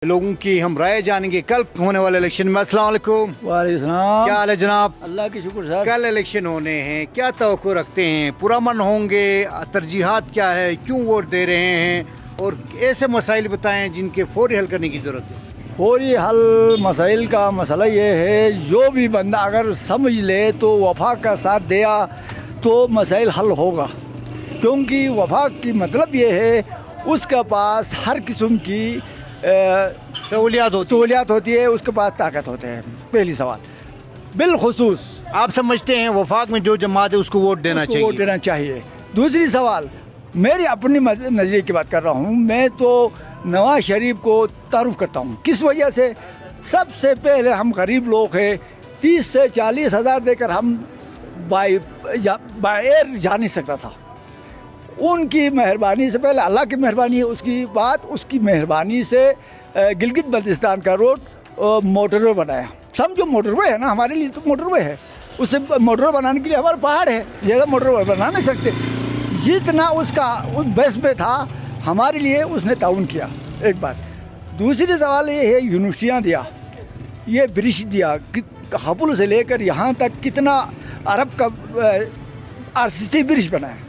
लोगों की हम राय जानेंगे कल होने वाले इलेक्शन में। अस्सलाम वालेकुम। वालेकुम सलाम। क्या हाल है जनाब? अल्लाह की शुक्र सर। कल इलेक्शन होने हैं, क्या तवक्को रखते हैं? पुरअमन होंगे? तरजीहात क्या है? क्यों वोट दे रहे हैं? और ऐसे मसाइल बताएं जिनके फौरी हल करने की ज़रूरत है। फौरी हल मसाइल का मसला ये है, जो भी बंदा अगर समझ ले तो वफाक का साथ दिया तो मसाइल हल होगा। क्योंकि वफाक की मतलब ये है उसके पास हर किस्म की सहूलियात होती है, उसके पास ताकत होते हैं। पहली सवाल बिलखुसूस आप समझते हैं वफाक में जो जमात है उसको वोट देना चाहिए? वोट देना चाहिए। दूसरी सवाल, मेरी अपनी नज़रिए की बात कर रहा हूँ, मैं तो नवाज शरीफ को तारुफ करता हूँ। किस वजह से? सबसे पहले हम गरीब लोग हैं, 30 से 40 हज़ार देकर हम बाय एयर जा नहीं सकता था। उनकी मेहरबानी से पहले अल्लाह की मेहरबानी है, उसकी बात उसकी मेहरबानी से गिलगित बल्तिस्तान का रोड मोटरवे बनाया। समझो मोटरवे है ना, हमारे लिए तो मोटरवे है। उससे मोटरवे बनाने के लिए हमारे पहाड़ है, ज़्यादा मोटरवे बना नहीं सकते। जितना उसका उस बेस पे था हमारे लिए उसने ताउन किया, एक बात। दूसरी सवाल ये है, यूनिवर्सिटियाँ दिया, ये ब्रिज दिया, हपुल से लेकर यहाँ तक कितना अरब का RCC ब्रिज बनाया।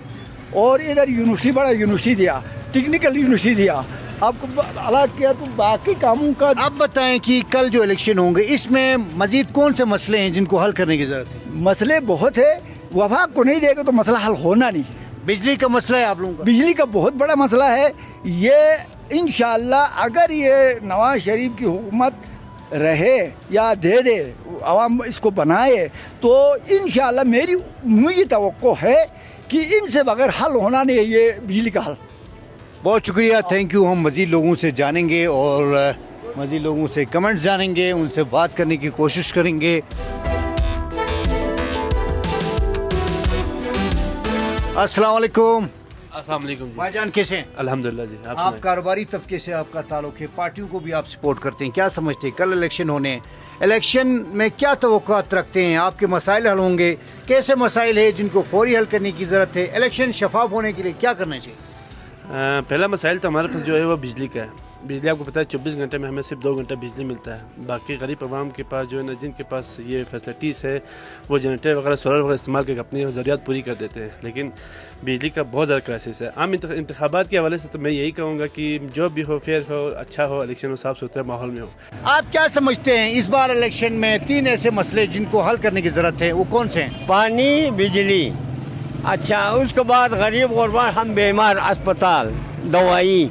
और इधर यूनिवर्सिटी बड़ा यूनिवर्सिटी दिया, टेक्निकल यूनिवर्सिटी दिया, आपको अलग किया। तो बाकी कामों का आप बताएं कि कल जो इलेक्शन होंगे इसमें मजीद कौन से मसले हैं जिनको हल करने की ज़रूरत है? मसले बहुत है, वफाक को नहीं देगा तो मसला हल होना नहीं है। बिजली का मसला है आप लोगों का? बिजली का बहुत बड़ा मसला है। ये इंशाअल्लाह अगर ये नवाज शरीफ की हुकूमत रहे या दे दे, आवाम इसको बनाए, तो इंशाअल्लाह मुझे तवक्को है कि इनसे बगैर हल होना नहीं है ये बिजली का हल। बहुत शुक्रिया, थैंक यू। हम मज़ीद लोगों से जानेंगे और मज़ीद लोगों से कमेंट्स जानेंगे, उनसे बात करने की कोशिश करेंगे। अस्सलाम वालेकुम। अस्सलाम वालेकुम जी। भाईजान कैसे हैं? अल्हम्दुलिल्लाह जी। आप आप सुनाएं। कारोबारी तबके से आपका ताल्लुक है, पार्टियों को भी आप सपोर्ट करते हैं, क्या समझते हैं कल इलेक्शन होने हैं, इलेक्शन में क्या तवक्कुआत रखते हैं? आपके मसाइल हल होंगे? कैसे मसाइल है जिनको फौरी हल करने की ज़रूरत है? इलेक्शन शफाफ होने के लिए क्या करना चाहिए? पहला मसाइल तो हमारे पास जो है वो बिजली का है। बिजली आपको पता है 24 घंटे में हमें सिर्फ 2 घंटा बिजली मिलता है। बाकी गरीब आवाम के पास जो है ना, जिनके पास ये फैसिलिटीज़ है, वो जनरेटर वगैरह सोलर वगैरह इस्तेमाल करके अपनी ज़रूरियात पूरी कर देते हैं। लेकिन बिजली का बहुत ज़्यादा क्राइसिस है। आम इंतखाबात के हवाले से तो मैं यही कहूँगा कि जो भी हो, फेयर हो, अच्छा हो, इलेक्शन हो, साफ़ सुथरे माहौल में हो। आप क्या समझते हैं इस बार इलेक्शन में 3 ऐसे मसले जिनको हल करने की ज़रूरत है, वो कौन से हैं? पानी, बिजली, अच्छा उसके बाद गरीब गुरबा, हम बीमार, अस्पताल, दवाई,